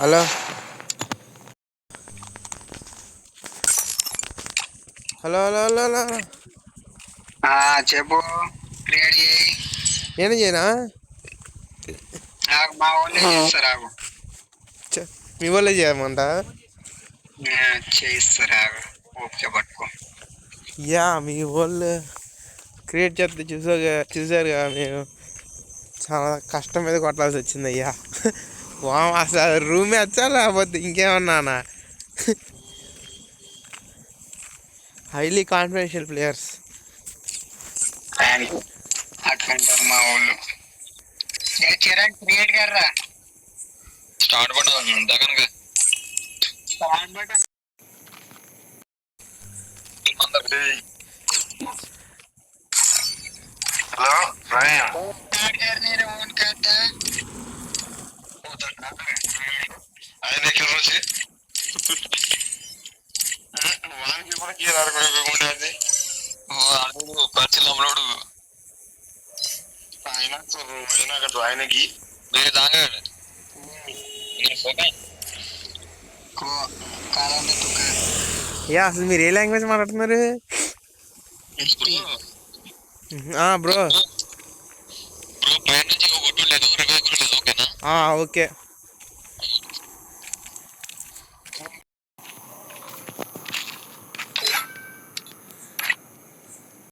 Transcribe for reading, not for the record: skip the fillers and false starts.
Hello hello hello hello hello చెప్పు. Create చేయి. ఏం చేయనా నాకు మా వాళ్ళే చేస్తారు. మీ వాళ్ళే చేయమంట. చేయిస్తారు. ఓకే పట్టుకో. యా మీ వాళ్ళు క్రియేట్ చేస్తే చూసారుగా మేము చాలా కష్టం మీద కొట్టాల్సి వచ్చింది అయ్యా. అసలు రూమే వచ్చా లేకపోతే ఇంకేమన్నానా. Highly confidential players. అట్లంటారు మా వాళ్ళు. చిరాక్ క్రియేట్ కర్రా. స్టార్ట్ బటన్ దగ్గర స్టార్ట్ బటన్. హలో స్టార్ట్ करने रे फोन करता ఆయన ఎక్కడ వచ్చి వానికి కూడా కీరారు ఉండేది. ఖర్చులు అమ్మలోడు ఆయన అక్కడ ఆయనకి వేరే దాగాడు యా అసలు మీరు ఏ లాంగ్వేజ్ మాట్లాడుతున్నారు బ్రో? పైన నుంచి కొట్టలేదు, రివైవ్ కూడా లేదు. ఓకేనా? ఓకే.